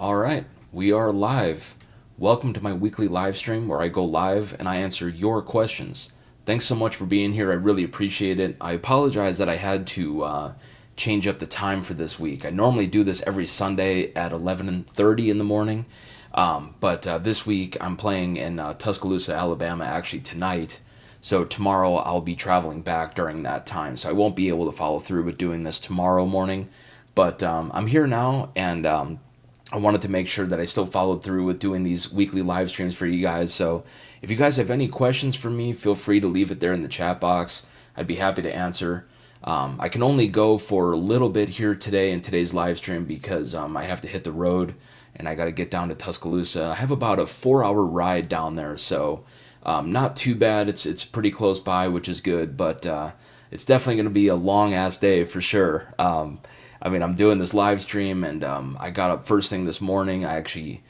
All right, we are live. Welcome to my weekly live stream where I go live and I answer your questions. Thanks so much for being here. I really appreciate it. I apologize that I had to change up the time for this week. I normally do this every Sunday at 11:30 in the morning, but this week I'm playing in Tuscaloosa, Alabama, actually tonight. So tomorrow I'll be traveling back during that time, so I won't be able to follow through with doing this tomorrow morning. But I'm here now, and I wanted to make sure that I still followed through with doing these weekly live streams for you guys. So if you guys have any questions for me, feel free to leave it there in the chat box. I'd be happy to answer. I can only go for a little bit here today in today's live stream because I have to hit the road and I got to get down to Tuscaloosa. I have about a 4 hour ride down there, so not too bad. It's pretty close by, which is good, but it's definitely going to be a long ass day for sure. I'm doing this live stream, and I got up first thing this morning. I actually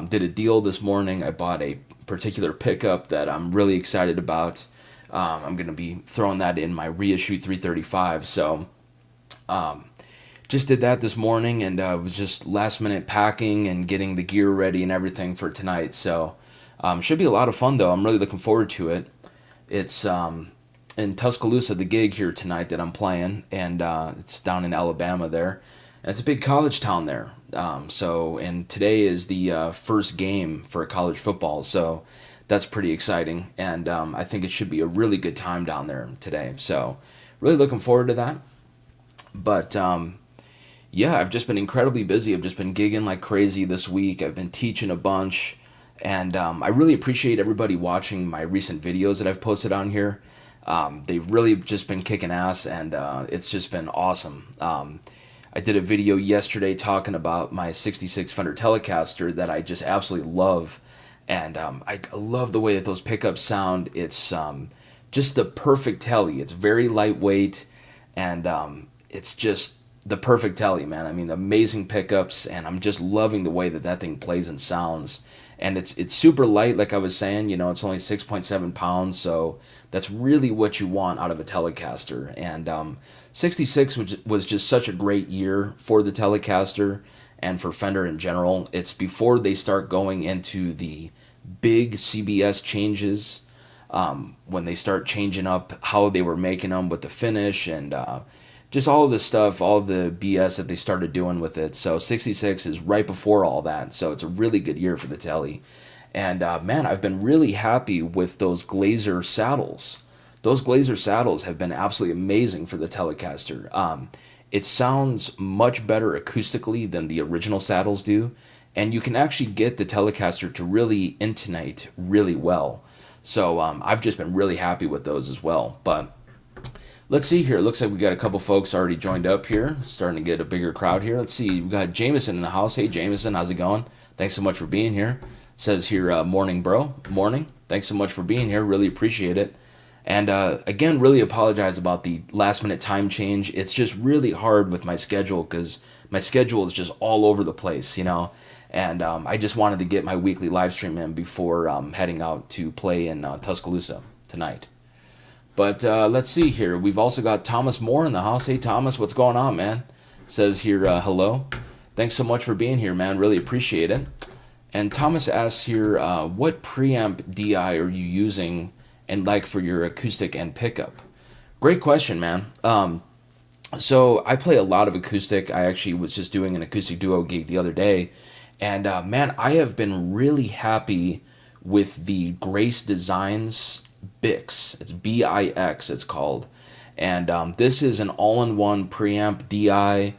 did a deal this morning. I bought a particular pickup that I'm really excited about. I'm going to be throwing that in my reissue 335. So just did that this morning, and was just last minute packing and getting the gear ready and everything for tonight. So should be a lot of fun, though. I'm really looking forward to it. It's in Tuscaloosa, the gig here tonight that I'm playing, and it's down in Alabama there. And it's a big college town there. And today is the first game for college football, so that's pretty exciting. And I think it should be a really good time down there today. So really looking forward to that. But yeah, I've just been incredibly busy. I've just been gigging like crazy this week. I've been teaching a bunch, and I really appreciate everybody watching my recent videos that I've posted on here. They've really just been kicking ass, and it's just been awesome. I did a video yesterday talking about my 66 Fender Telecaster that I just absolutely love, and I love the way that those pickups sound. It's just the perfect telly. It's very lightweight, and it's just the perfect telly, man. I mean, amazing pickups, and I'm just loving the way that that thing plays and sounds. And it's super light, like I was saying. It's only 6.7 pounds, so that's really what you want out of a Telecaster. And 66 was just such a great year for the Telecaster and for Fender in general. It's before they start going into the big CBS changes, when they start changing up how they were making them with the finish and just all of the stuff, all the BS that they started doing with it. So 66 is right before all that. So it's a really good year for the Telly. And man, I've been really happy with those Glazer saddles. Those Glazer saddles have been absolutely amazing for the Telecaster. It sounds much better acoustically than the original saddles do. And you can actually get the Telecaster to really intonate really well. So I've just been really happy with those as well. But let's see here. It looks like we got a couple folks already joined up here. Starting to get a bigger crowd here. Let's see. We got Jameson in the house. Hey, Jameson, how's it going? Thanks so much for being here. Says here, morning, bro. Morning. Thanks so much for being here. Really appreciate it. And again, really apologize about the last minute time change. It's just really hard with my schedule because my schedule is just all over the place, And I just wanted to get my weekly live stream in before heading out to play in Tuscaloosa tonight. But let's see here. We've also got Thomas Moore in the house. Hey, Thomas, what's going on, man? Says here, hello. Thanks so much for being here, man. Really appreciate it. And Thomas asks here, what preamp DI are you using and like for your acoustic and pickup? Great question, man. So I play a lot of acoustic. I actually was just doing an acoustic duo gig the other day. And man, I have been really happy with the Grace Designs Bix. It's Bix, it's called. And this is an all-in-one preamp DI.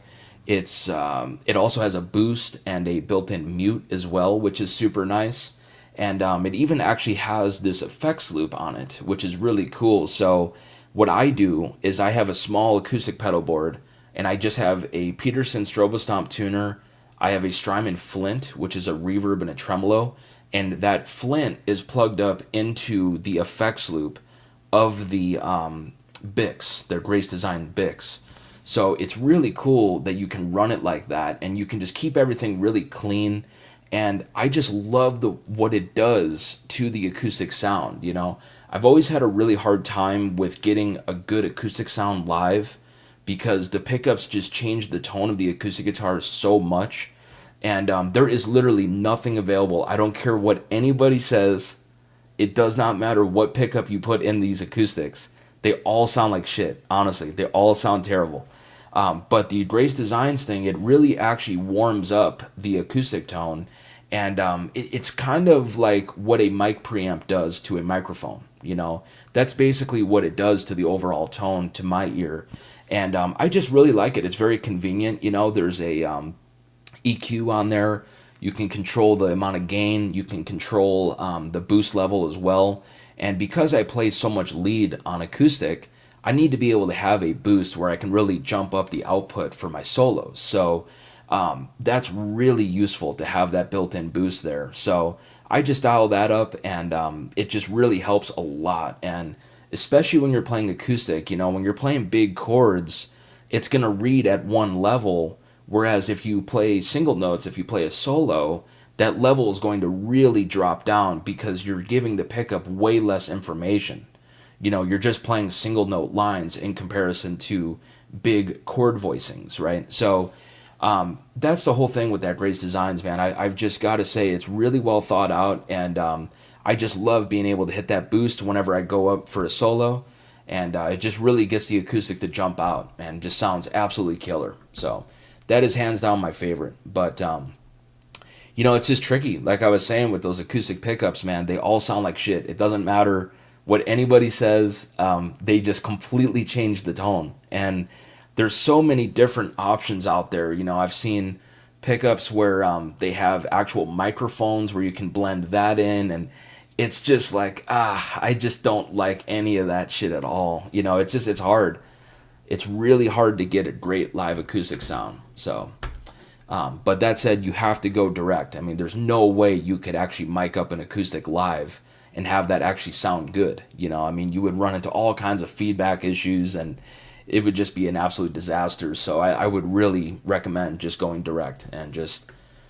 It also has a boost and a built-in mute as well, which is super nice. And it even actually has this effects loop on it, which is really cool. So what I do is I have a small acoustic pedal board, and I just have a Peterson Strobostomp tuner. I have a Strymon Flint, which is a reverb and a tremolo, and that Flint is plugged up into the effects loop of the Bix, their Grace Design Bix. So it's really cool that you can run it like that, and you can just keep everything really clean. And I just love what it does to the acoustic sound. I've always had a really hard time with getting a good acoustic sound live because the pickups just change the tone of the acoustic guitar so much And there is literally nothing available. I don't care what anybody says. It does not matter what pickup you put in these acoustics. They all sound like shit. Honestly, they all sound terrible. But the Grace Designs thing, it really actually warms up the acoustic tone, and it's kind of like what a mic preamp does to a microphone. That's basically what it does to the overall tone to my ear, and I just really like it. It's very convenient. There's a EQ on there. You can control the amount of gain. You can control the boost level as well. And because I play so much lead on acoustic, I need to be able to have a boost where I can really jump up the output for my solos. So that's really useful to have that built-in boost there. So I just dial that up, and it just really helps a lot. And especially when you're playing acoustic, when you're playing big chords, it's going to read at one level. Whereas if you play single notes, if you play a solo, that level is going to really drop down because you're giving the pickup way less information. You're just playing single note lines in comparison to big chord voicings, right? So that's the whole thing with that Grace Designs, man. I've just got to say it's really well thought out, and I just love being able to hit that boost whenever I go up for a solo, and it just really gets the acoustic to jump out and just sounds absolutely killer. So that is hands down my favorite. But it's just tricky. Like I was saying with those acoustic pickups, man, they all sound like shit. It doesn't matter what anybody says. They just completely change the tone. And there's so many different options out there. I've seen pickups where they have actual microphones where you can blend that in, and it's just like, I just don't like any of that shit at all. It's hard. It's really hard to get a great live acoustic sound. So, but that said, you have to go direct. I mean, there's no way you could actually mic up an acoustic live and have that actually sound good. You would run into all kinds of feedback issues, and it would just be an absolute disaster. So I would really recommend just going direct, and just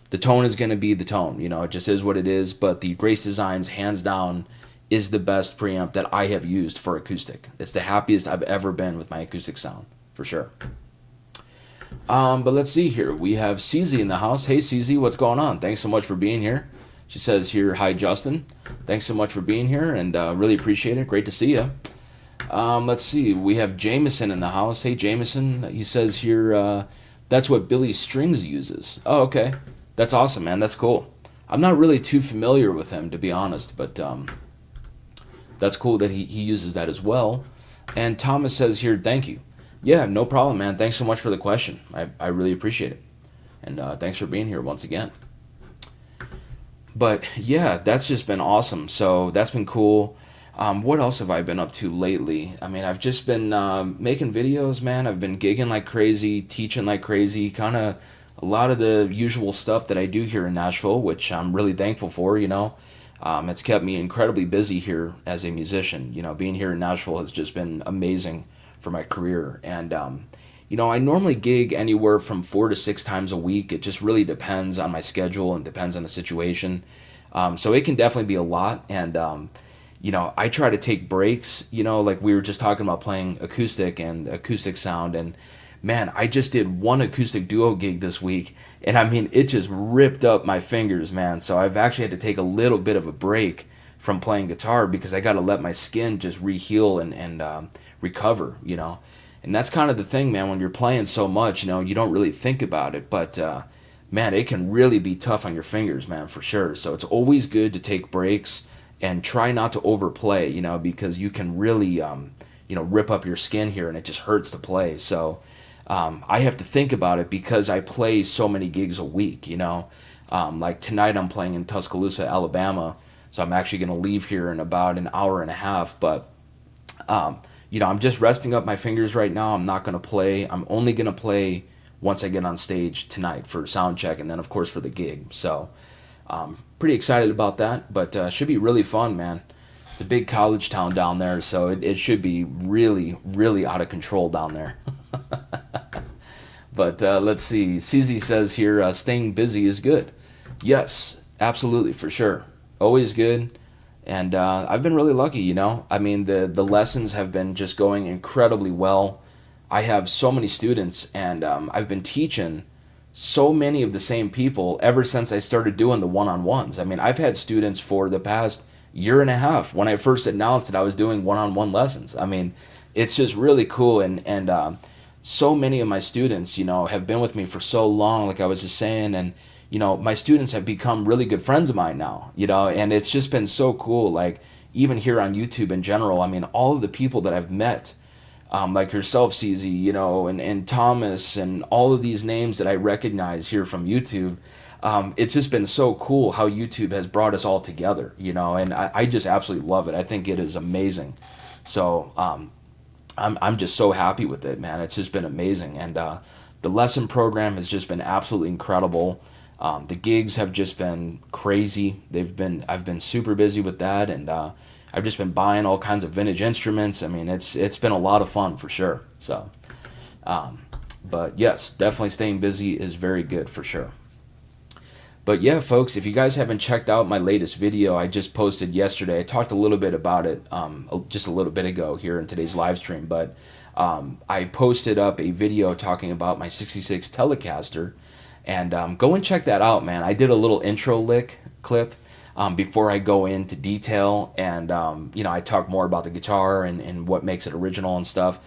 the tone is going to be the tone. It just is what it is. But the Grace Designs, hands down, is the best preamp that I have used for acoustic. It's the happiest I've ever been with my acoustic sound, for sure. But let's see here. We have CZ in the house. Hey, CZ, what's going on? Thanks so much for being here. She says here, hi, Justin. Thanks so much for being here, and really appreciate it. Great to see you. Let's see. We have Jameson in the house. Hey, Jameson. He says here, that's what Billy Strings uses. Oh, okay. That's awesome, man. That's cool. I'm not really too familiar with him, to be honest, but that's cool that he uses that as well. And Thomas says here, thank you. Yeah, no problem, man. Thanks so much for the question. I really appreciate it. And thanks for being here once again. But yeah, that's just been awesome. So that's been cool. What else have I been up to lately? I mean, I've just been making videos, man. I've been gigging like crazy, teaching like crazy, kind of a lot of the usual stuff that I do here in Nashville, which I'm really thankful for, It's kept me incredibly busy here as a musician. Being here in Nashville has just been amazing for my career. And, I normally gig anywhere from 4 to 6 times a week. It just really depends on my schedule and depends on the situation. So it can definitely be a lot. And, I try to take breaks, like we were just talking about playing acoustic and acoustic sound. And man, I just did one acoustic duo gig this week, and I mean, it just ripped up my fingers, man. So I've actually had to take a little bit of a break from playing guitar because I got to let my skin just re-heal and recover, And that's kind of the thing, man. When you're playing so much, you don't really think about it, but man, it can really be tough on your fingers, man, for sure. So it's always good to take breaks and try not to overplay, because you can really, rip up your skin here, and it just hurts to play. So I have to think about it because I play so many gigs a week, like tonight I'm playing in Tuscaloosa, Alabama. So I'm actually going to leave here in about an hour and a half. But, I'm just resting up my fingers right now. I'm not going to play. I'm only going to play once I get on stage tonight for sound check, and then, of course, for the gig. So pretty excited about that. But should be really fun, man. It's a big college town down there, so it should be really, really out of control down there. But let's see. CZ says here, staying busy is good. Yes, absolutely, for sure. Always good. And I've been really lucky, I mean, the lessons have been just going incredibly well. I have so many students, and I've been teaching so many of the same people ever since I started doing the one-on-ones. I mean, I've had students for the past year and a half when I first announced that I was doing one-on-one lessons. I mean, it's just really cool. And so many of my students, have been with me for so long, like I was just saying. And, my students have become really good friends of mine now, and it's just been so cool. Like, even here on YouTube in general, I mean, all of the people that I've met, like yourself, CZ, and Thomas, and all of these names that I recognize here from YouTube. It's just been so cool how YouTube has brought us all together, and I just absolutely love it. I think it is amazing. So I'm just so happy with it, man. It's just been amazing. And the lesson program has just been absolutely incredible. The gigs have just been crazy. I've been super busy with that, and I've just been buying all kinds of vintage instruments. I mean, it's been a lot of fun for sure. So, but yes, definitely staying busy is very good for sure. But yeah, folks, if you guys haven't checked out my latest video I just posted yesterday, I talked a little bit about it just a little bit ago here in today's live stream. But I posted up a video talking about my 66 Telecaster, and go and check that out, man. I did a little intro clip before I go into detail, and I talk more about the guitar and what makes it original and stuff.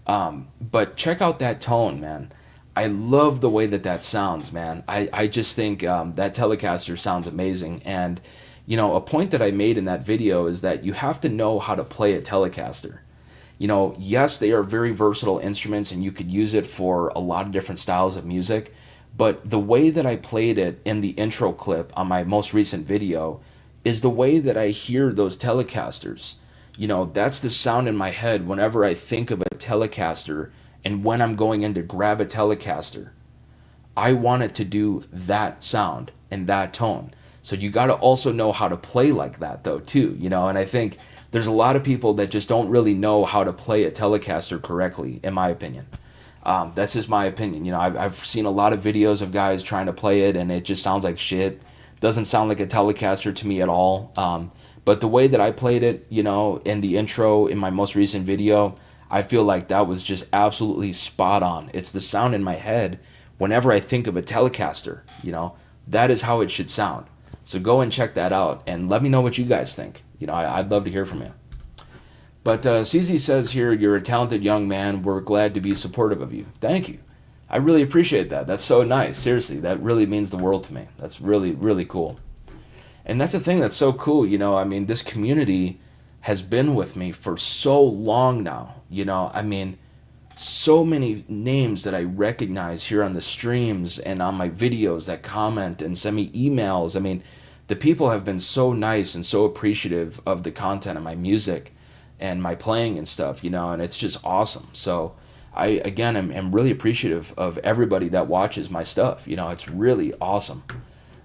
But check out that tone, man. I love the way that sounds, man. I just think that Telecaster sounds amazing. And, a point that I made in that video is that you have to know how to play a Telecaster. Yes, they are very versatile instruments and you could use it for a lot of different styles of music. But the way that I played it in the intro clip on my most recent video is the way that I hear those Telecasters. That's the sound in my head whenever I think of a Telecaster. And when I'm going in to grab a Telecaster, I want it to do that sound and that tone. So you got to also know how to play like that though too, and I think there's a lot of people that just don't really know how to play a Telecaster correctly, in my opinion. That's just my opinion. I've seen a lot of videos of guys trying to play it and it just sounds like shit. Doesn't sound like a Telecaster to me at all. But the way that I played it, in the intro in my most recent video, I feel like that was just absolutely spot on. It's the sound in my head whenever I think of a Telecaster, that is how it should sound. So go and check that out and let me know what you guys think. I'd love to hear from you. But CZ says here, you're a talented young man. We're glad to be supportive of you. Thank you. I really appreciate that. That's so nice. Seriously, that really means the world to me. That's really, really cool. And that's the thing that's so cool. I mean, this community has been with me for so long now. I mean, so many names that I recognize here on the streams and on my videos that comment and send me emails. I mean, the people have been so nice and so appreciative of the content of my music and my playing and stuff, and it's just awesome. So I, again, am really appreciative of everybody that watches my stuff. It's really awesome.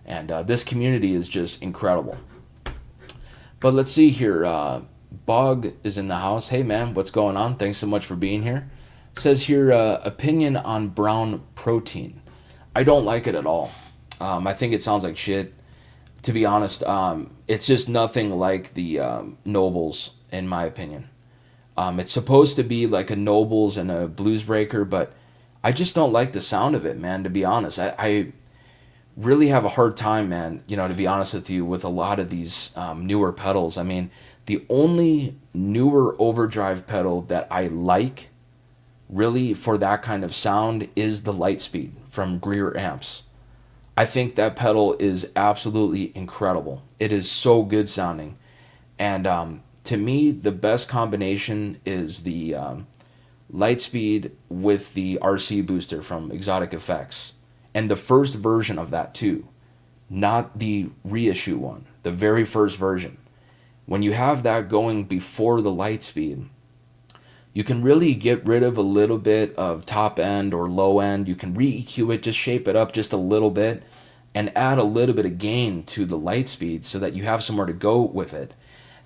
And this community is just incredible. But let's see here. Bog is in the house. Hey, man, what's going on? Thanks so much for being here. Says here, opinion on brown protein. I don't like it at all. I think it sounds like shit. To be honest, it's just nothing like the Nobles, in my opinion. It's supposed to be like a Nobles and a Blues Breaker, but I just don't like the sound of it, man, to be honest. I really have a hard time, man, to be honest with you, with a lot of these newer pedals. I mean, the only newer overdrive pedal that I like, really, for that kind of sound is the Lightspeed from Greer Amps. I think that pedal is absolutely incredible. It is so good sounding. And to me, the best combination is the Lightspeed with the RC booster from Exotic Effects. And the first version of that too. Not the reissue one. The very first version. When you have that going before the Lightspeed, you can really get rid of a little bit of top end or low end. You can re-EQ it, just shape it up just a little bit, and add a little bit of gain to the Lightspeed so that you have somewhere to go with it.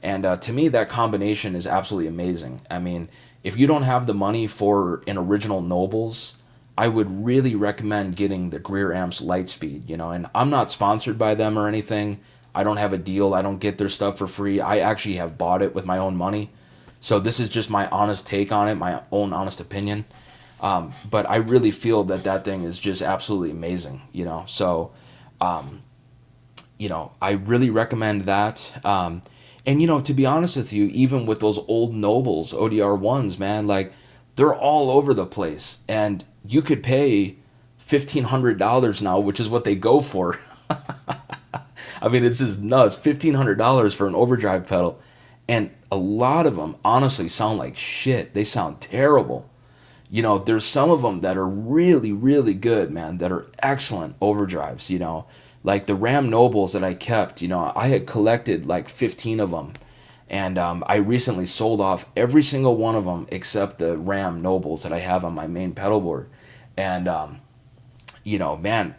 And to me, that combination is absolutely amazing. I mean, if you don't have the money for an original Nobles, I would really recommend getting the Greer Amps Lightspeed, and I'm not sponsored by them or anything. I don't have a deal. I don't get their stuff for free. I actually have bought it with my own money. So this is just my honest take on it, my own honest opinion. But I really feel that that thing is just absolutely amazing, you know. So, I really recommend that. And to be honest with you, even with those old Nobles ODR ones, man, like they're all over the place, and you could pay $1,500 now, which is what they go for. I mean, it's just nuts. $1,500 for an overdrive pedal, and a lot of them honestly sound like shit. They sound terrible. There's some of them that are really, really good, man, that are excellent overdrives, like the Ram Nobles that I kept. I had collected like 15 of them, and I recently sold off every single one of them except the Ram Nobles that I have on my main pedal board. And, man,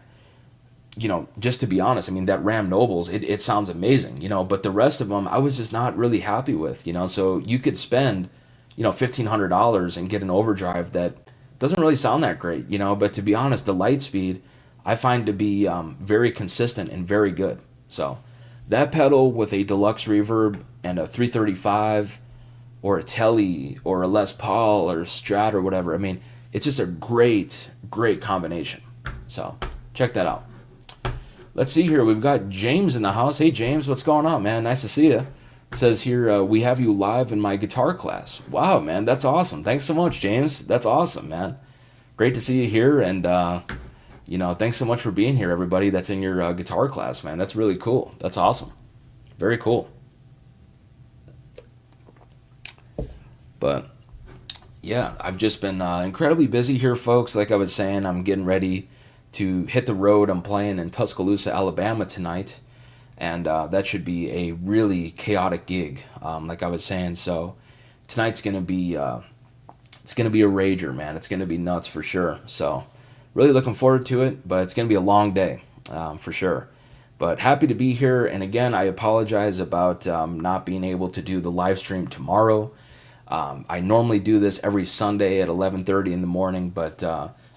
just to be honest, I mean, that Ram Nobles, it sounds amazing, but the rest of them I was just not really happy with, so you could spend, $1,500 and get an overdrive that doesn't really sound that great, but to be honest, the Lightspeed I find to be very consistent and very good. So that pedal with a deluxe reverb and a 335 or a Tele or a Les Paul or a Strat or whatever, I mean, it's just a great, great combination. So check that out. Let's see here. We've got James in the house. Hey, James, what's going on, man? Nice to see you. It says here, we have you live in my guitar class. Wow, man, that's awesome. Thanks so much, James. That's awesome, man. Great to see you here, and thanks so much for being here, everybody that's in your guitar class, man. That's really cool. That's awesome. Very cool. But yeah, I've just been incredibly busy here, folks. Like I was saying, I'm getting ready to hit the road. I'm playing in Tuscaloosa, Alabama tonight, and that should be a really chaotic gig, like I was saying. So tonight's gonna be it's gonna be a rager, man. It's gonna be nuts for sure. So really looking forward to it, but it's gonna be a long day, for sure. But happy to be here, and again, I apologize about not being able to do the live stream tomorrow. I normally do this every Sunday at 11:30 in the morning, but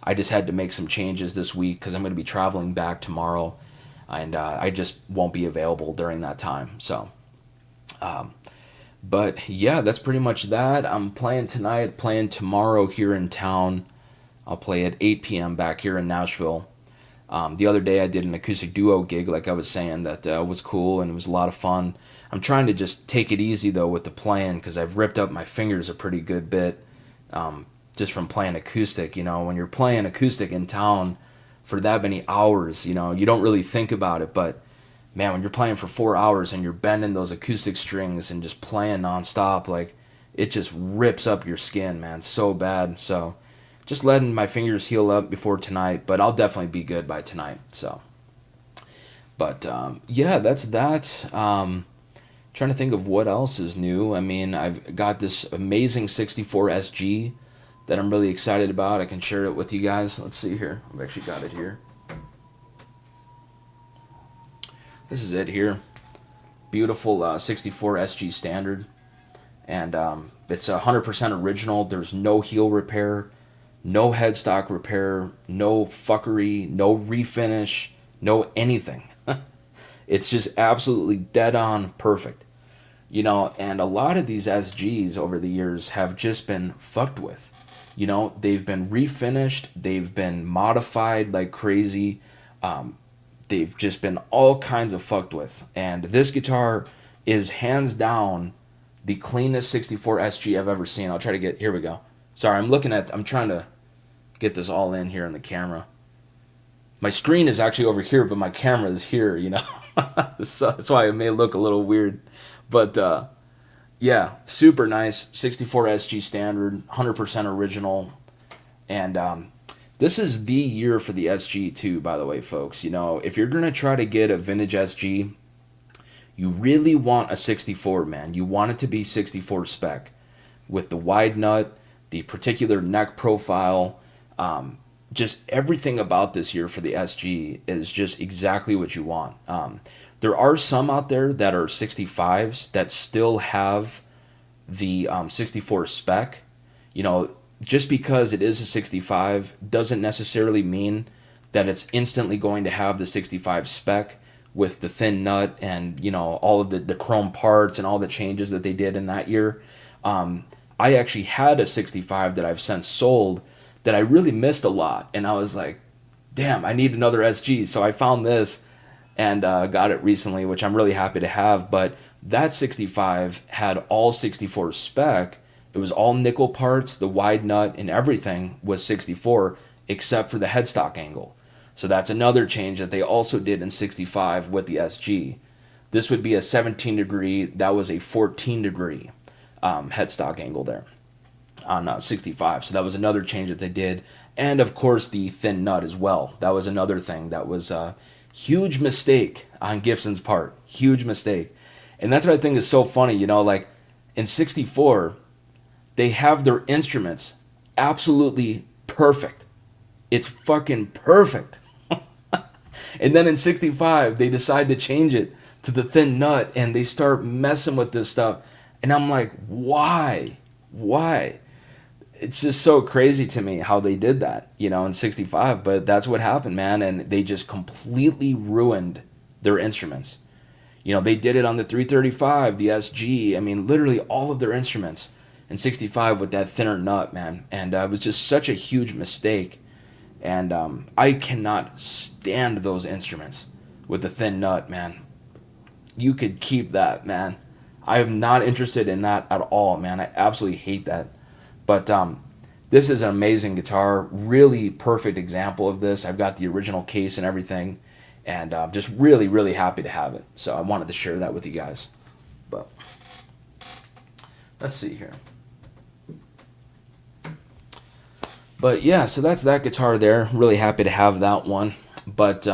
I just had to make some changes this week because I'm going to be traveling back tomorrow, and I just won't be available during that time. So, but yeah, that's pretty much that. I'm playing tonight, playing tomorrow here in town. I'll play at 8 p.m. back here in Nashville. The other day I did an acoustic duo gig, like I was saying, that was cool and it was a lot of fun. I'm trying to just take it easy, though, with the playing because I've ripped up my fingers a pretty good bit just from playing acoustic. When you're playing acoustic in town for that many hours, you don't really think about it. But, man, when you're playing for 4 hours and you're bending those acoustic strings and just playing nonstop, like, it just rips up your skin, man, so bad. So just letting my fingers heal up before tonight, but I'll definitely be good by tonight. So, but yeah, that's that. Trying to think of what else is new. I mean, I've got this amazing 64 SG that I'm really excited about. I can share it with you guys. Let's see here. I've actually got it here. This is it here. Beautiful 64 SG standard, and it's 100% original. There's no heel repair, no headstock repair, no fuckery, no refinish, no anything. It's just absolutely dead on perfect. And a lot of these SGs over the years have just been fucked with. They've been refinished, they've been modified like crazy. They've just been all kinds of fucked with. And this guitar is hands down the cleanest 64 SG I've ever seen. I'll try to here we go. Sorry, I'm trying to get this all in here in the camera. My screen is actually over here, but my camera is here, So that's why it may look a little weird. But, yeah, super nice 64 SG standard, 100% original. And this is the year for the SG, too, by the way, folks. If you're going to try to get a vintage SG, you really want a 64, man. You want it to be 64 spec with the wide nut, the particular neck profile. Just everything about this year for the SG is just exactly what you want. There are some out there that are 65s that still have the 64 spec. Just because it is a 65 doesn't necessarily mean that it's instantly going to have the 65 spec with the thin nut and, all of the chrome parts and all the changes that they did in that year. I actually had a 65 that I've since sold that I really missed a lot. And I was like, damn, I need another SG. So I found this and got it recently, which I'm really happy to have. But that 65 had all 64 spec. It was all nickel parts, the wide nut and everything was 64 except for the headstock angle. So that's another change that they also did in 65 with the SG. This would be a 17 degree, that was a 14 degree headstock angle there on 65. So that was another change that they did. And of course the thin nut as well. That was another thing that was a huge mistake on Gibson's part. Huge mistake. And that's what I think is so funny, you know, like in 64, they have their instruments absolutely perfect. It's fucking perfect. And then in 65, they decide to change it to the thin nut and they start messing with this stuff. And I'm like, why? Why? It's just so crazy to me how they did that, you know, in 65. But that's what happened, man. And they just completely ruined their instruments. You know, they did it on the 335, the SG. I mean, literally all of their instruments in 65 with that thinner nut, man. And it was just such a huge mistake. And I cannot stand those instruments with the thin nut, man. You could keep that, man. I am not interested in that at all, man. I absolutely hate that. But this is an amazing guitar. Really perfect example of this. I've got the original case and everything. And just really, really happy to have it. So I wanted to share that with you guys. But let's see here. But yeah, so that's that guitar there. Really happy to have that one. But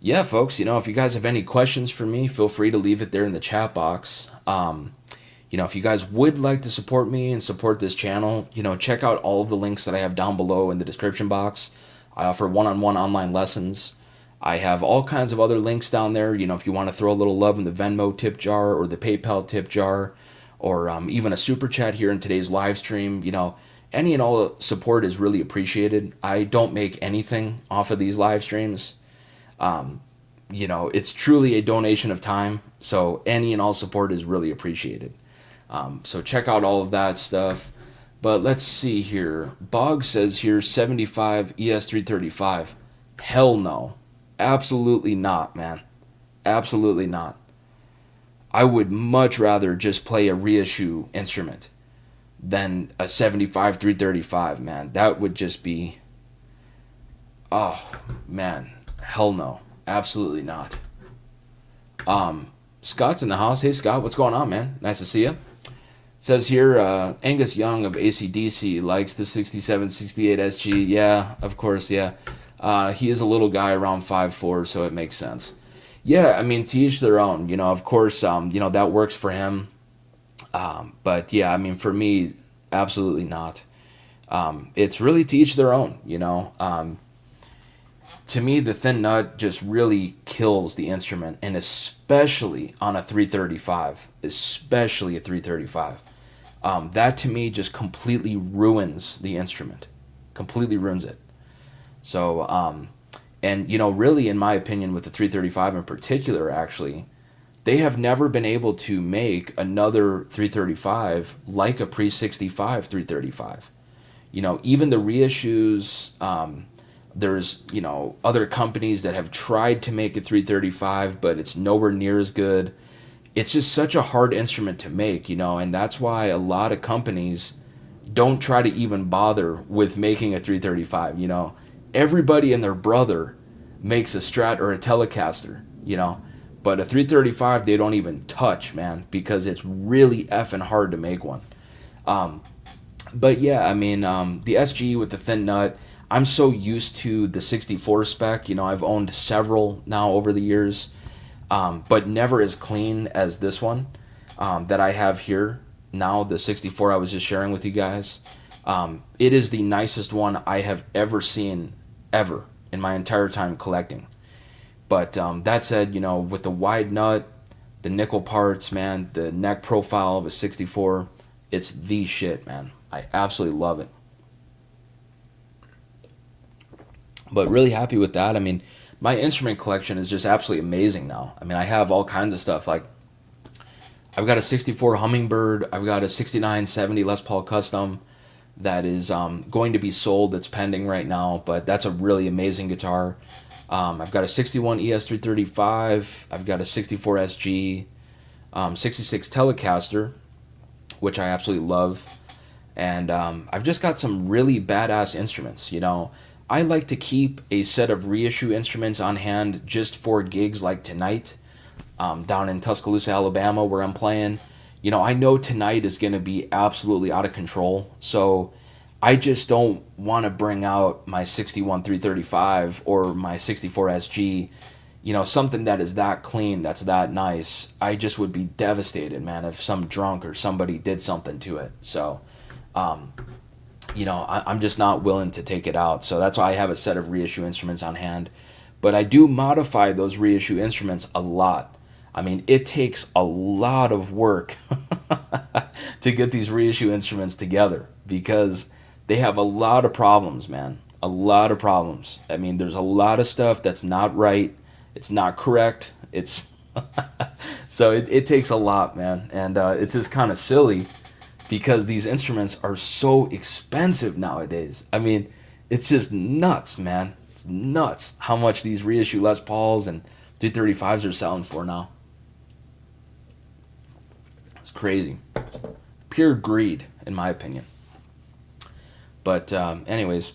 yeah, folks, you know, if you guys have any questions for me, feel free to leave it there in the chat box. You know, if you guys would like to support me and support this channel, you know, check out all of the links that I have down below in the description box. I offer one-on-one online lessons. I have all kinds of other links down there. You know, if you want to throw a little love in the Venmo tip jar or the PayPal tip jar, or even a super chat here in today's live stream, you know, any and all support is really appreciated. I don't make anything off of these live streams. You know, it's truly a donation of time. So any and all support is really appreciated. So check out all of that stuff. But let's see here. Bog says here 75 ES335. Hell no. Absolutely not, man. Absolutely not. I would much rather just play a reissue instrument than a 75 335, man. That would just be, oh man, hell no. Absolutely not. Scott's in the house. Hey Scott, what's going on, man? Nice to see you. Says here, Angus Young of AC/DC likes the 67 68 SG. Yeah, of course, yeah. He is a little guy around 5'4", so it makes sense. Yeah, I mean, to each their own. You know, of course, you know, that works for him. But yeah, I mean, for me, absolutely not. It's really to each their own, you know. To me, the thin nut just really kills the instrument, and especially on a 335, especially a 335. That to me just completely ruins the instrument, completely ruins it. So, and you know, really, in my opinion, with the 335 in particular, actually, they have never been able to make another 335 like a pre-65 335. You know, even the reissues, there's, you know, other companies that have tried to make a 335, but it's nowhere near as good. It's just such a hard instrument to make, you know, and that's why a lot of companies don't try to even bother with making a 335, you know. Everybody and their brother makes a Strat or a Telecaster, you know. But a 335, they don't even touch, man, because it's really effing hard to make one. But yeah, I mean, the SG with the thin nut, I'm so used to the 64 spec. You know, I've owned several now over the years, but never as clean as this one that I have here now, the 64 I was just sharing with you guys. It is the nicest one I have ever seen, ever, in my entire time collecting. But that said, you know, with the wide nut, the nickel parts, man, the neck profile of a 64, it's the shit, man. I absolutely love it. But really happy with that. I mean, my instrument collection is just absolutely amazing now. I mean, I have all kinds of stuff. Like, I've got a 64 Hummingbird. I've got a 6970 Les Paul Custom. that is going to be sold, that's pending right now, but that's a really amazing guitar. I've got a 61 ES335, I've got a 64 SG, 66 Telecaster, which I absolutely love. And I've just got some really badass instruments. I like to keep a set of reissue instruments on hand just for gigs like tonight, down in Tuscaloosa, Alabama, where I'm playing. I know tonight is going to be absolutely out of control, so I just don't want to bring out my 61 335 or my 64 SG, something that is that clean, that's that nice. I just would be devastated, man, if some drunk or somebody did something to it. So, I'm just not willing to take it out. So that's why I have a set of reissue instruments on hand. But I do modify those reissue instruments a lot. I mean, it takes a lot of work to get these reissue instruments together because they have a lot of problems, man. A lot of problems. I mean, there's a lot of stuff that's not right. It's not correct. It's so it takes a lot, man. And it's just kind of silly because these instruments are so expensive nowadays. I mean, it's just nuts, man. It's nuts how much these reissue Les Pauls and 335s are selling for now. It's crazy. Pure greed, in my opinion. But anyways,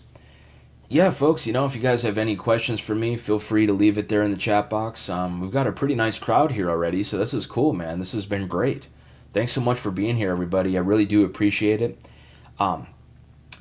yeah, folks, if you guys have any questions for me, feel free to leave it there in the chat box. We've got a pretty nice crowd here already, so this is cool, man. This has been great. Thanks so much for being here, everybody. I really do appreciate it.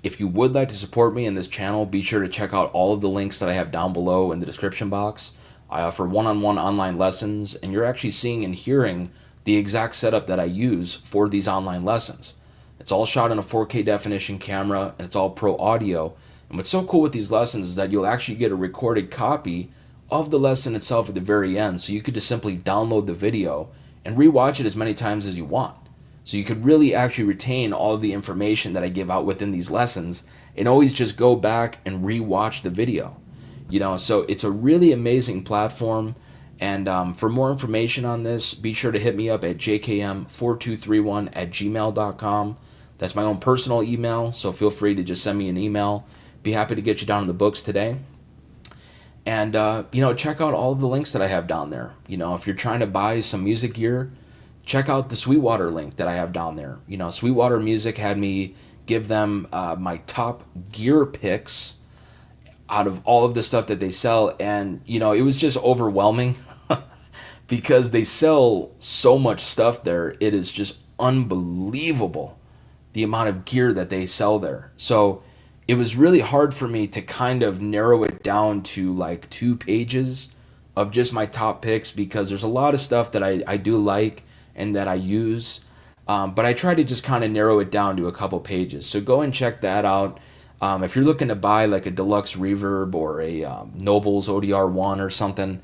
If you would like to support me in this channel, be sure to check out all of the links that I have down below in the description box. I offer one-on-one online lessons, and you're actually seeing and hearing the exact setup that I use for these online lessons. It's all shot in a 4K definition camera, and it's all pro audio. And what's so cool with these lessons is that you'll actually get a recorded copy of the lesson itself at the very end, so you could just simply download the video and rewatch it as many times as you want. So you could really actually retain all of the information that I give out within these lessons and always just go back and rewatch the video. So it's a really amazing platform. And for more information on this, be sure to hit me up at jkm4231@gmail.com. That's my own personal email, so feel free to just send me an email. Be happy to get you down in the books today. And, check out all of the links that I have down there. If you're trying to buy some music gear, check out the Sweetwater link that I have down there. Sweetwater Music had me give them my top gear picks out of all of the stuff that they sell. And, it was just overwhelming because they sell so much stuff there. It is just unbelievable the amount of gear that they sell there. So it was really hard for me to kind of narrow it down to like 2 pages of just my top picks because there's a lot of stuff that I do like and that I use. But I try to just kind of narrow it down to a couple pages. So go and check that out. If you're looking to buy like a deluxe reverb or a Nobles ODR1 or something,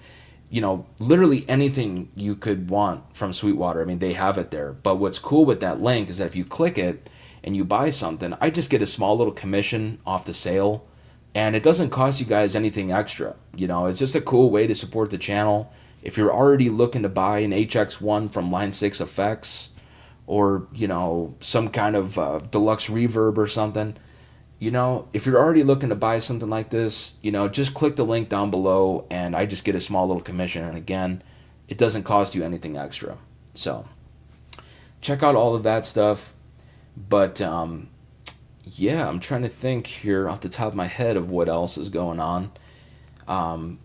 literally anything you could want from Sweetwater, I mean, they have it there. But what's cool with that link is that if you click it and you buy something, I just get a small little commission off the sale. And it doesn't cost you guys anything extra. It's just a cool way to support the channel. If you're already looking to buy an HX1 from Line 6 Effects or, some kind of deluxe reverb or something, if you're already looking to buy something like this, just click the link down below and I just get a small little commission. And again, it doesn't cost you anything extra. So check out all of that stuff. But yeah, I'm trying to think here off the top of my head of what else is going on. Man,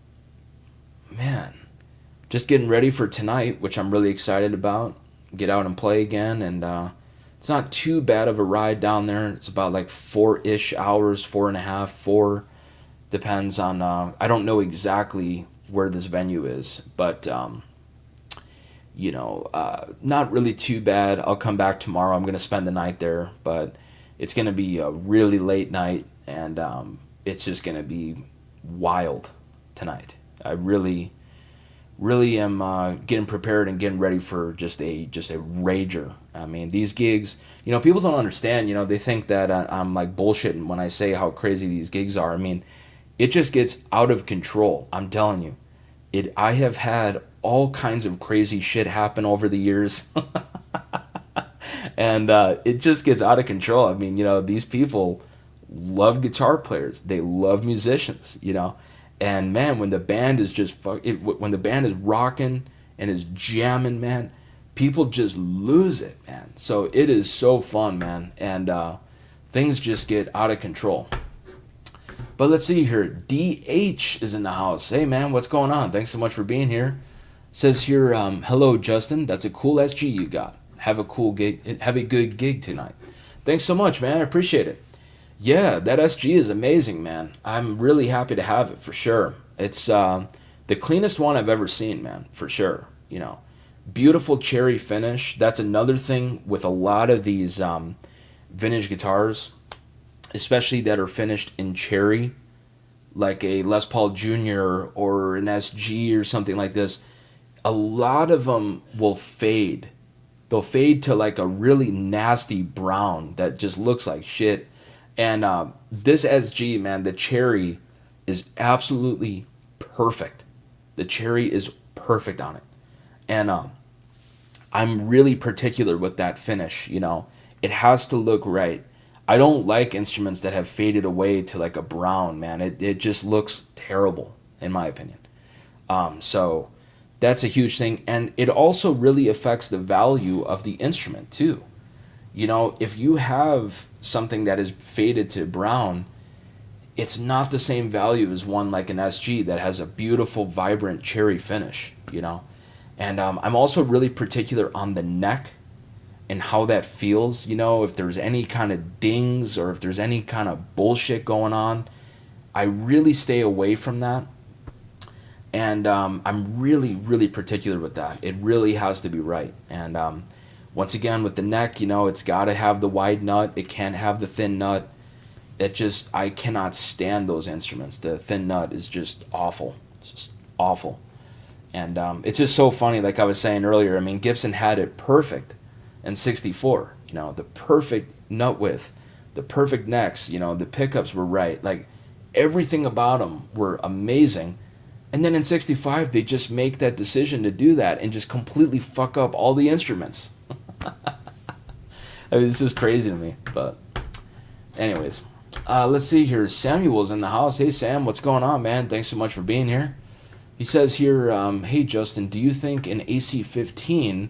just getting ready for tonight, which I'm really excited about. Get out and play again, and it's not too bad of a ride down there. It's about like 4-ish hours, 4.5, 4. Depends on, I don't know exactly where this venue is, but, not really too bad. I'll come back tomorrow. I'm going to spend the night there, but it's going to be a really late night, and it's just going to be wild tonight. I really am getting prepared and getting ready for just a rager. I mean, these gigs, people don't understand. They think that I'm like bullshitting when I say how crazy these gigs are. I mean, it just gets out of control. I'm telling you, I have had all kinds of crazy shit happen over the years. And it just gets out of control. I mean, these people love guitar players. They love musicians. And man, when the band is when the band is rocking and is jamming, man, people just lose it, man. So it is so fun, man. And things just get out of control. But let's see here. DH is in the house. Hey, man, what's going on? Thanks so much for being here. Says here, hello, Justin. That's a cool SG you got. Have a cool gig. Have a good gig tonight. Thanks so much, man. I appreciate it. Yeah, that SG is amazing, man. I'm really happy to have it for sure. It's the cleanest one I've ever seen, man, for sure. Beautiful cherry finish. That's another thing with a lot of these vintage guitars, especially that are finished in cherry, like a Les Paul Jr. or an SG or something like this. A lot of them will fade. They'll fade to like a really nasty brown that just looks like shit. And this SG, man, the cherry is absolutely perfect. The cherry is perfect on it. And I'm really particular with that finish, It has to look right. I don't like instruments that have faded away to like a brown, man. It just looks terrible, in my opinion. So that's a huge thing. And it also really affects the value of the instrument, too. If you have something that is faded to brown, it's not the same value as one like an SG that has a beautiful, vibrant cherry finish, And I'm also really particular on the neck and how that feels, if there's any kind of dings or if there's any kind of bullshit going on. I really stay away from that. And I'm really, really particular with that. It really has to be right. And once again, with the neck, it's got to have the wide nut. It can't have the thin nut. I cannot stand those instruments. The thin nut is just awful. It's just awful. And it's just so funny, like I was saying earlier. I mean, Gibson had it perfect in 64. The perfect nut width, the perfect necks, the pickups were right. Like, everything about them were amazing. And then in 65, they just make that decision to do that and just completely fuck up all the instruments. I mean, this is crazy to me. But anyways, let's see here. Samuel's in the house. Hey, Sam, what's going on, man? Thanks so much for being here. He says here, hey, Justin, do you think an AC-15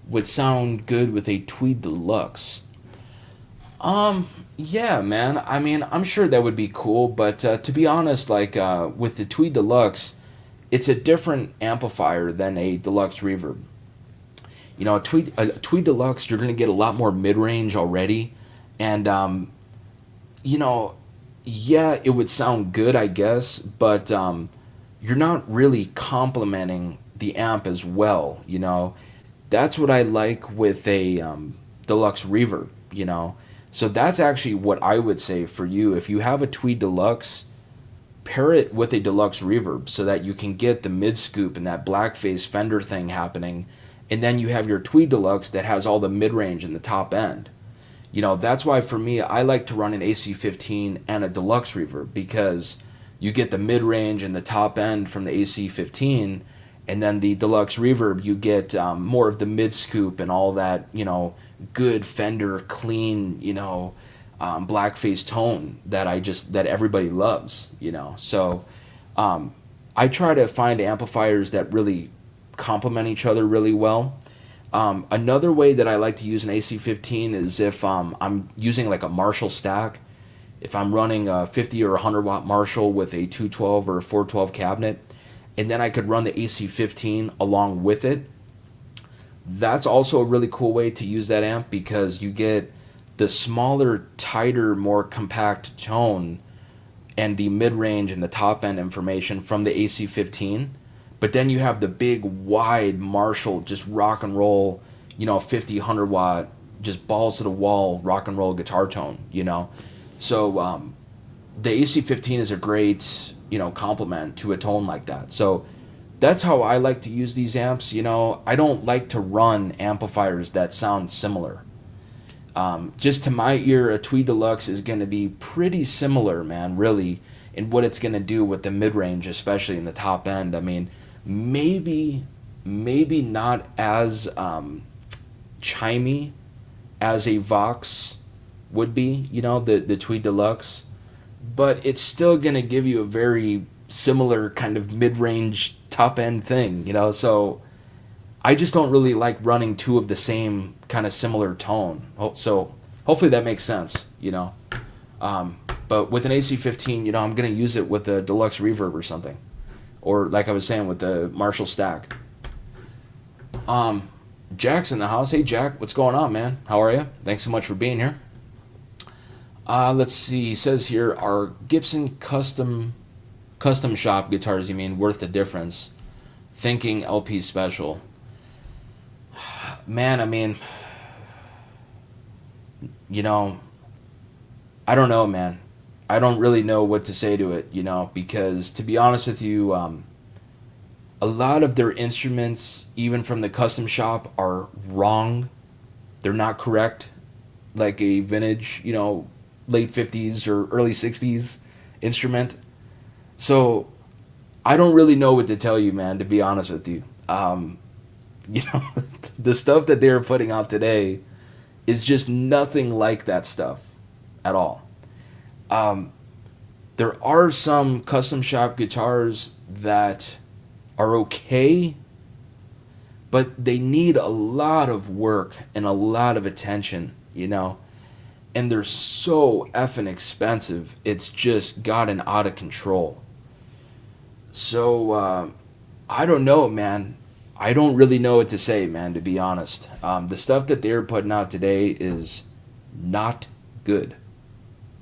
would sound good with a Tweed Deluxe? Yeah, man. I mean, I'm sure that would be cool, but to be honest, like with the Tweed Deluxe, it's a different amplifier than a Deluxe Reverb. A Tweed Deluxe, you're going to get a lot more mid-range already, and yeah, it would sound good, I guess, but you're not really complementing the amp as well. That's what I like with a Deluxe Reverb. So that's actually what I would say for you. If you have a Tweed Deluxe, pair it with a Deluxe Reverb so that you can get the mid scoop and that blackface Fender thing happening, and then you have your Tweed Deluxe that has all the mid range and the top end. That's why for me, I like to run an AC-15 and a Deluxe Reverb, because you get the mid range and the top end from the AC-15, and then the Deluxe Reverb, you get more of the mid scoop and all that, good Fender clean, blackface tone that everybody loves, So I try to find amplifiers that really complement each other really well. Another way that I like to use an AC-15 is if I'm using like a Marshall stack. If I'm running a 50 or 100 watt Marshall with a 212 or a 412 cabinet, and then I could run the AC-15 along with it. That's also a really cool way to use that amp, because you get the smaller, tighter, more compact tone and the mid-range and the top-end information from the AC-15. But then you have the big, wide Marshall, just rock and roll, 50, 100 watt, just balls to the wall rock and roll guitar tone, So the AC-15 is a great, complement to a tone like that. So that's how I like to use these amps. I don't like to run amplifiers that sound similar. Just to my ear, a Tweed Deluxe is going to be pretty similar, man, really, in what it's going to do with the mid-range, especially in the top end. I mean, maybe not as chimey as a Vox would be, the Tweed Deluxe, but it's still going to give you a very similar kind of mid-range top end thing, so I just don't really like running two of the same kind of similar tone. So hopefully that makes sense. Um, but with an AC15, I'm going to use it with a deluxe reverb or something, or like I was saying with the Marshall stack. Jack's in the house. Hey Jack, what's going on, man? How are you? Thanks so much for being here. Let's see. He says here, are Gibson custom shop guitars, you mean, worth the difference? Thinking LP special. Man, I mean, you know, I don't know, man. I don't really know what to say to it, because to be honest with you, a lot of their instruments, even from the custom shop, are wrong. They're not correct, like a vintage, late 50s or early 60s instrument. So I don't really know what to tell you, man, to be honest with you. You know, the stuff that they're putting out today is just nothing like that stuff at all. Um, there are some custom shop guitars that are okay, but they need a lot of work and a lot of attention. And they're so effing expensive. It's just gotten out of control. So, I don't know, man. I don't really know what to say, man, to be honest. The stuff that they're putting out today is not good.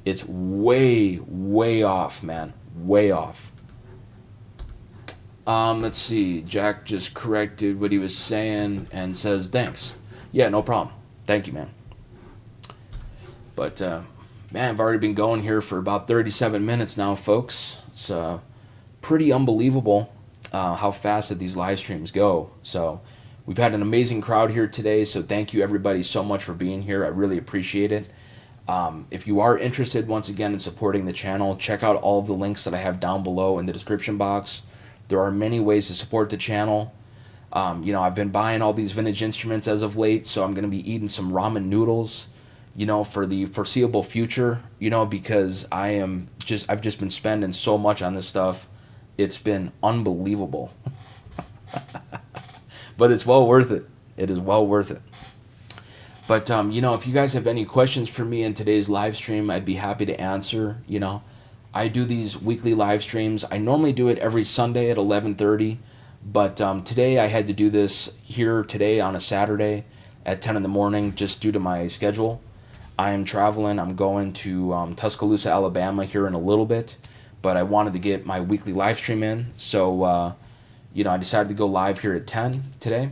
It's way, way off, man. Way off. Let's see. Jack just corrected what he was saying and says, thanks. Yeah, no problem. Thank you, man. But, man, I've already been going here for about 37 minutes now, folks. It's pretty unbelievable how fast that these live streams go. So we've had an amazing crowd here today, so thank you everybody so much for being here. I really appreciate it. If you are interested, once again, in supporting the channel, check out all of the links that I have down below in the description box. There are many ways to support the channel. I've been buying all these vintage instruments as of late, so I'm going to be eating some ramen noodles, for the foreseeable future, because I've just been spending so much on this stuff. It's been unbelievable. But it's well worth it. It is well worth it. But, if you guys have any questions for me in today's live stream, I'd be happy to answer. I do these weekly live streams. I normally do it every Sunday at 11:30. But today I had to do this here today on a Saturday at 10 in the morning just due to my schedule. I am traveling. I'm going to Tuscaloosa, Alabama here in a little bit. But I wanted to get my weekly live stream in. So, I decided to go live here at 10 today.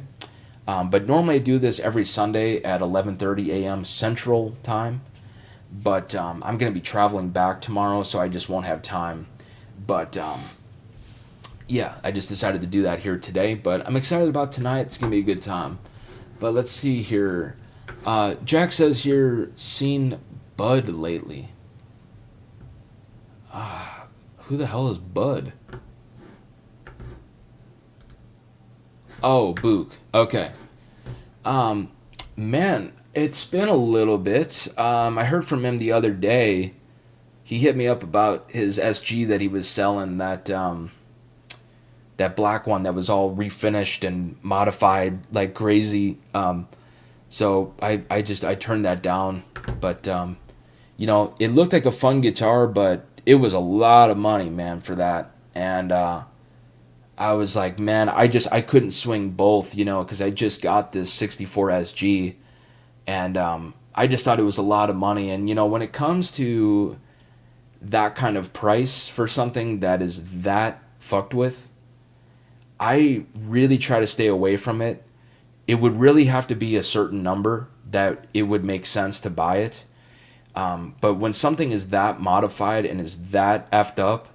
But normally I do this every Sunday at 11:30 a.m. Central Time. But I'm going to be traveling back tomorrow, so I just won't have time. But, yeah, I just decided to do that here today. But I'm excited about tonight. It's going to be a good time. But let's see here. Jack says here, seen Bud lately. Who the hell is Bud? Oh, Book. Okay. Man, it's been a little bit. I heard from him the other day. He hit me up about his SG that he was selling, that black one that was all refinished and modified like crazy. So I turned that down. But, it looked like a fun guitar, but it was a lot of money, man, for that. And I was like, man, I couldn't swing both, because I just got this 64 SG. And I just thought it was a lot of money. And, when it comes to that kind of price for something that is that fucked with, I really try to stay away from it. It would really have to be a certain number that it would make sense to buy it. But when something is that modified and is that effed up,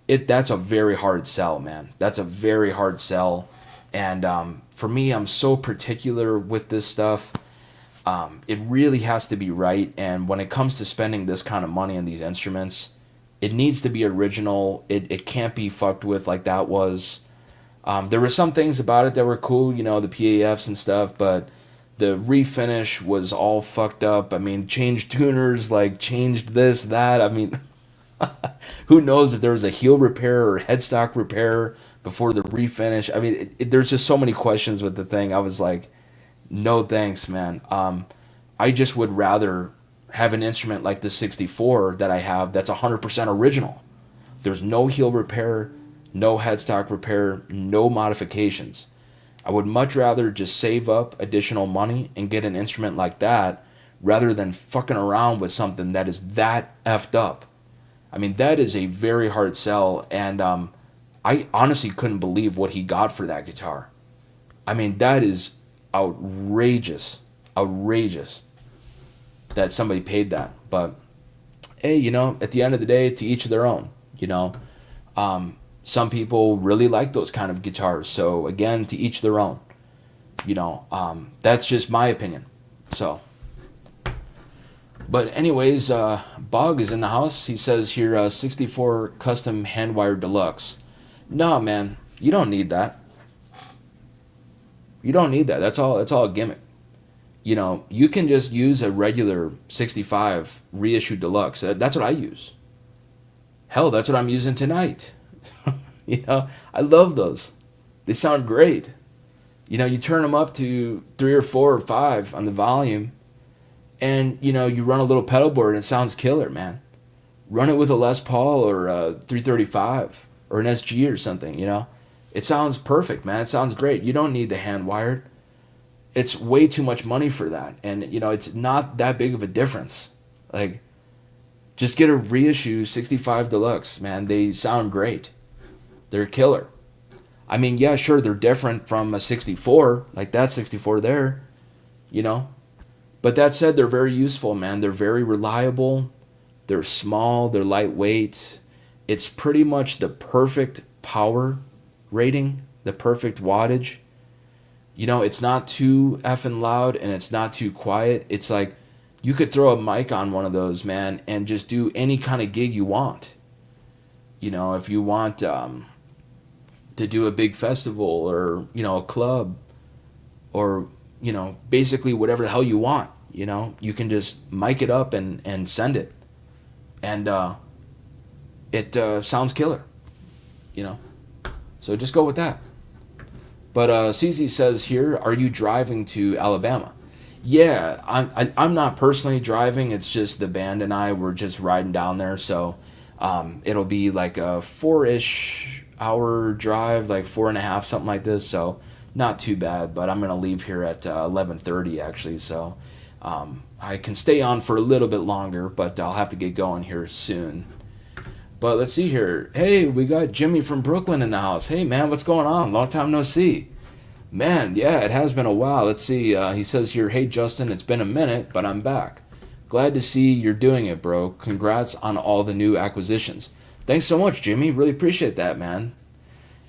that's a very hard sell, man. That's a very hard sell. And for me, I'm so particular with this stuff. It really has to be right. And when it comes to spending this kind of money on these instruments, it needs to be original. It can't be fucked with like that was. There were some things about it that were cool, the PAFs and stuff, but the refinish was all fucked up. I mean, changed tuners, like changed this, that. I mean, who knows if there was a heel repair or headstock repair before the refinish. I mean, there's just so many questions with the thing. I was like, no thanks, man. I just would rather have an instrument like the 64 that I have that's 100% original. There's no heel repair, no headstock repair, no modifications. I would much rather just save up additional money and get an instrument like that rather than fucking around with something that is that effed up. I mean, that is a very hard sell, and I honestly couldn't believe what he got for that guitar. I mean, that is outrageous, outrageous that somebody paid that. But hey, at the end of the day, to each their own. Some people really like those kind of guitars. So again, to each their own. That's just my opinion. So, but anyways, Bog is in the house. He says here, 64 custom hand-wired deluxe. No, man, you don't need that. You don't need that. That's all a gimmick. You can just use a regular 65 reissue deluxe. That's what I use. Hell, that's what I'm using tonight. I love those. They sound great. You turn them up to 3 or 4 or 5 on the volume, and you run a little pedal board and it sounds killer, man. Run it with a Les Paul or a 335 or an SG or something. It sounds perfect, man. It sounds great. You don't need the hand wired. It's way too much money for that, and it's not that big of a difference. Like, just get a reissue 65 deluxe, man. They sound great. They're killer. I mean, yeah, sure, they're different from a 64, like that 64 there, But that said, they're very useful, man. They're very reliable. They're small. They're lightweight. It's pretty much the perfect power rating, the perfect wattage. It's not too effing loud and it's not too quiet. It's like you could throw a mic on one of those, man, and just do any kind of gig you want. If you want to do a big festival or, a club or, basically whatever the hell you want, you can just mic it up and send it. And it sounds killer, So just go with that. But CZ says here, are you driving to Alabama? Yeah, I'm not personally driving. It's just the band and I were just riding down there. So it'll be like a 4-ish hour drive, like 4.5, something like this. So not too bad. But I'm going to leave here at 11:30 actually. So I can stay on for a little bit longer, but I'll have to get going here soon. But let's see here. Hey, we got Jimmy from Brooklyn in the house. Hey, man, what's going on? Long time no see. Man, yeah, it has been a while. Let's see. He says here, hey, Justin, it's been a minute, but I'm back. Glad to see you're doing it, bro. Congrats on all the new acquisitions. Thanks so much, Jimmy. Really appreciate that, man.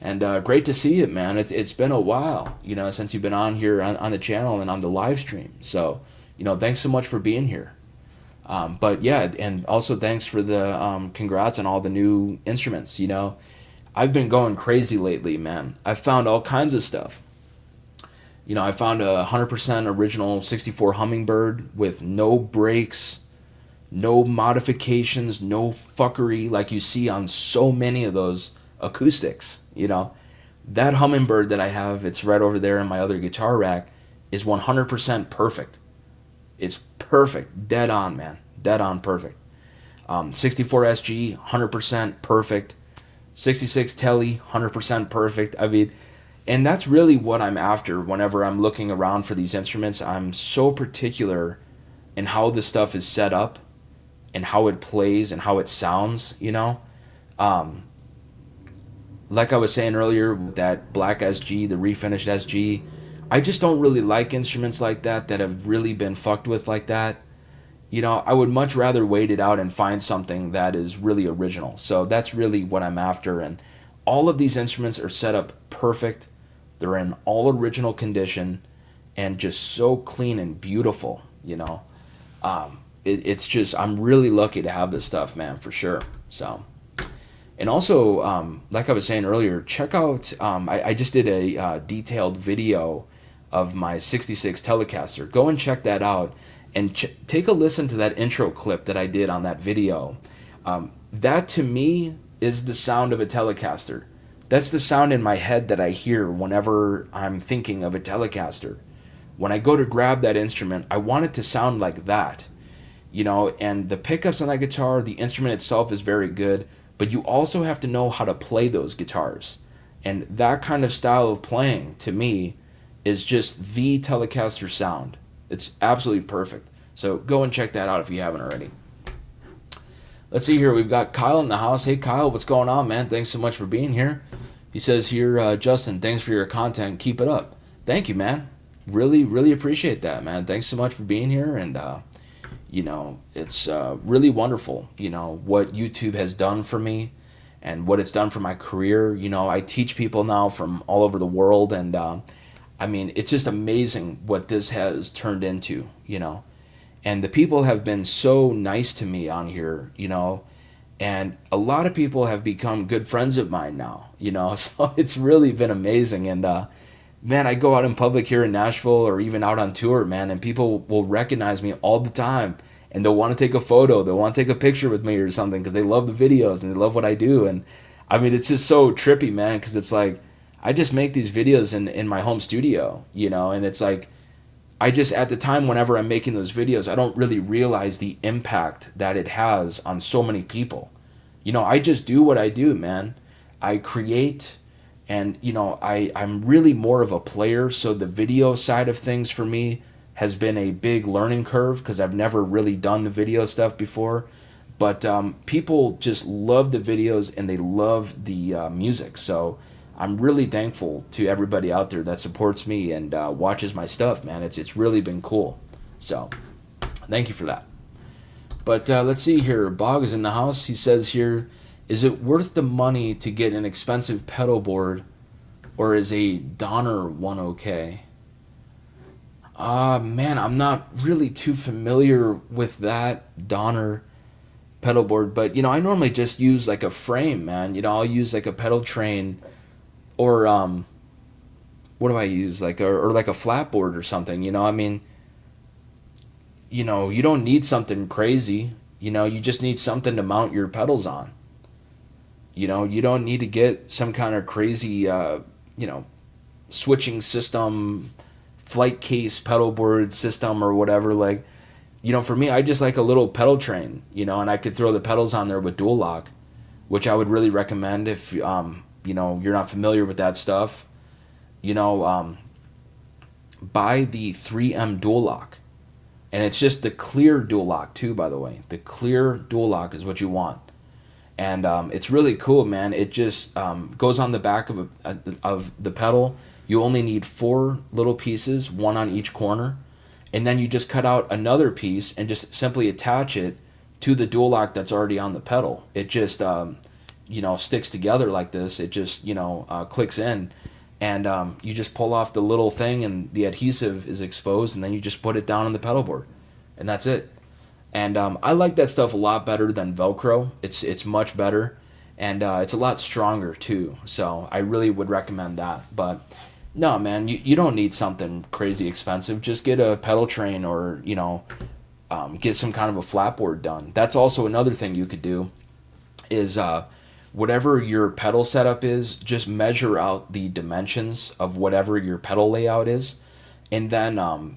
And great to see it, man. It's been a while, since you've been on here on the channel and on the live stream. So, thanks so much for being here. But yeah, and also thanks for the congrats on all the new instruments. I've been going crazy lately, man. I've found all kinds of stuff. I found a 100% original 64 Hummingbird with no brakes, no modifications, no fuckery like you see on so many of those acoustics. That Hummingbird that I have, it's right over there in my other guitar rack, is 100% perfect. It's perfect. Dead on, man. Dead on perfect. 64 SG, 100% perfect. 66 Telly, 100% perfect. I mean, and that's really what I'm after whenever I'm looking around for these instruments. I'm so particular in how this stuff is set up and how it plays and how it sounds, Like I was saying earlier, with that black SG, the refinished SG, I just don't really like instruments like that have really been fucked with like that. I would much rather wait it out and find something that is really original. So that's really what I'm after. And all of these instruments are set up perfect. They're in all original condition and just so clean and beautiful, It's just, I'm really lucky to have this stuff, man, for sure. So, and also, like I was saying earlier, check out, I just did a detailed video of my 66 Telecaster. Go and check that out and take a listen to that intro clip that I did on that video. That to me is the sound of a Telecaster. That's the sound in my head that I hear whenever I'm thinking of a Telecaster. When I go to grab that instrument, I want it to sound like that. And the pickups on that guitar, the instrument itself is very good, but you also have to know how to play those guitars. And that kind of style of playing, to me, is just the Telecaster sound. It's absolutely perfect. So go and check that out if you haven't already. Let's see here. We've got Kyle in the house. Hey, Kyle, what's going on, man? Thanks so much for being here. He says here, Justin, thanks for your content. Keep it up. Thank you, man. Really, really appreciate that, man. Thanks so much for being here. And, it's really wonderful, what YouTube has done for me and what it's done for my career. I teach people now from all over the world. And, it's just amazing what this has turned into, And the people have been so nice to me on here, and a lot of people have become good friends of mine now, so it's really been amazing. And man, I go out in public here in Nashville or even out on tour, man, and people will recognize me all the time and they'll want to take a photo, they'll want to take a picture with me or something because they love the videos and they love what I do. And it's just so trippy, man, because it's like I just make these videos in my home studio, and it's like I just, at the time whenever I'm making those videos, I don't really realize the impact that it has on so many people. I just do what I do, man. I create, and I'm really more of a player, so the video side of things for me has been a big learning curve because I've never really done the video stuff before. But people just love the videos and they love the music, so I'm really thankful to everybody out there that supports me and watches my stuff, man. It's really been cool. So thank you for that. But let's see here. Bog is in the house. He says here, is it worth the money to get an expensive pedal board, or is a Donner one okay? Man, I'm not really too familiar with that Donner pedal board, but I normally just use like a frame, man. I'll use like a pedal train, or what do I use, like or like a flat board or something. You don't need something crazy. You just need something to mount your pedals on. You don't need to get some kind of crazy switching system, flight case pedal board system or whatever. Like, for me, I just like a little pedal train, and I could throw the pedals on there with dual lock, which I would really recommend if you're not familiar with that stuff. Buy the 3M dual lock, and it's just the clear dual lock too, by the way. The clear dual lock is what you want, and it's really cool, man. It just goes on the back of the pedal. You only need 4 little pieces, one on each corner, and then you just cut out another piece and just simply attach it to the dual lock that's already on the pedal. It just sticks together like this. It just clicks in, and you just pull off the little thing and the adhesive is exposed, and then you just put it down on the pedal board, and that's it. And I like that stuff a lot better than Velcro. It's much better, and it's a lot stronger too, so I really would recommend that. But no, man, you don't need something crazy expensive. Just get a pedal train, or get some kind of a flat board done. That's also another thing you could do is whatever your pedal setup is, just measure out the dimensions of whatever your pedal layout is, and then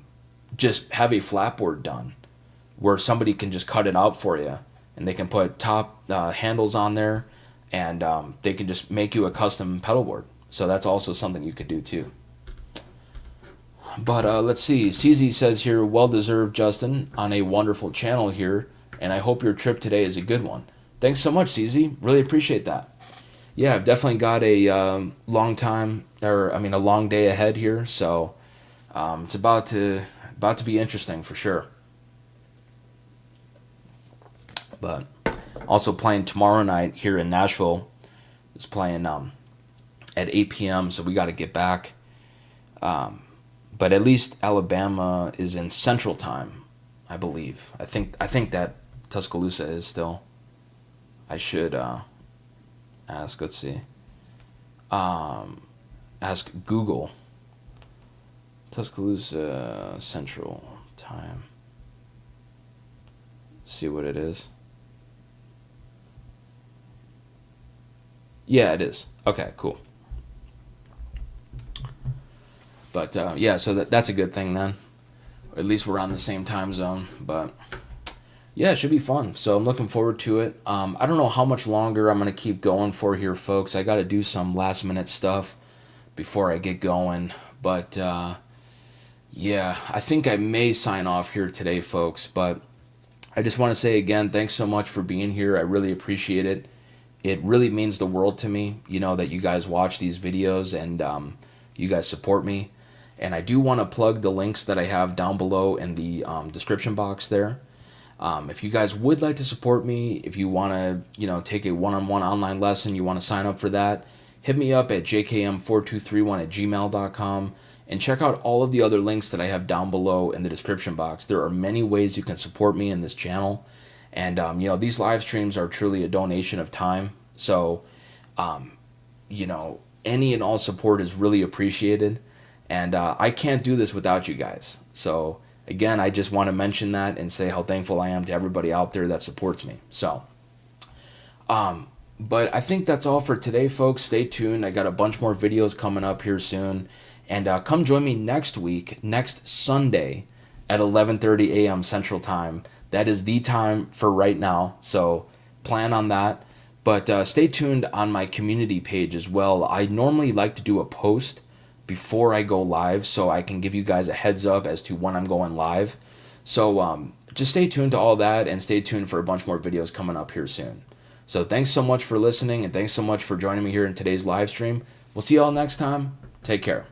just have a flat board done where somebody can just cut it out for you, and they can put top handles on there, and they can just make you a custom pedal board. So that's also something you could do too. But let's see. CZ says here, well deserved, Justin, on a wonderful channel here, and I hope your trip today is a good one. Thanks so much, CZ. Really appreciate that. Yeah, I've definitely got a long day ahead here, so it's about to be interesting for sure. But also playing tomorrow night here in Nashville. It's playing at 8 p.m., so we got to get back. But at least Alabama is in Central Time, I believe. I think that Tuscaloosa is still. I should ask. Let's see. Ask Google Tuscaloosa Central Time. See what it is. Yeah, it is. Okay, cool. But yeah, so that's a good thing then. Or at least we're on the same time zone. But yeah, it should be fun. So I'm looking forward to it. I don't know how much longer I'm going to keep going for here, folks. I got to do some last minute stuff before I get going. But yeah, I think I may sign off here today, folks. But I just want to say again, thanks so much for being here. I really appreciate it. It really means the world to me, that you guys watch these videos and you guys support me. And I do want to plug the links that I have down below in the description box there. If you guys would like to support me, if you want to, take a one-on-one online lesson, you want to sign up for that, hit me up at jkm4231@gmail.com and check out all of the other links that I have down below in the description box. There are many ways you can support me in this channel. And, these live streams are truly a donation of time. So, any and all support is really appreciated. And I can't do this without you guys. So, again, I just want to mention that and say how thankful I am to everybody out there that supports me. So, but I think that's all for today, folks. Stay tuned. I got a bunch more videos coming up here soon. And come join me next week, next Sunday at 11:30 a.m. Central Time. That is the time for right now, so plan on that. But stay tuned on my community page as well. I normally like to do a post before I go live so I can give you guys a heads up as to when I'm going live. So just stay tuned to all that and stay tuned for a bunch more videos coming up here soon. So thanks so much for listening and thanks so much for joining me here in today's live stream. We'll see you all next time. Take care.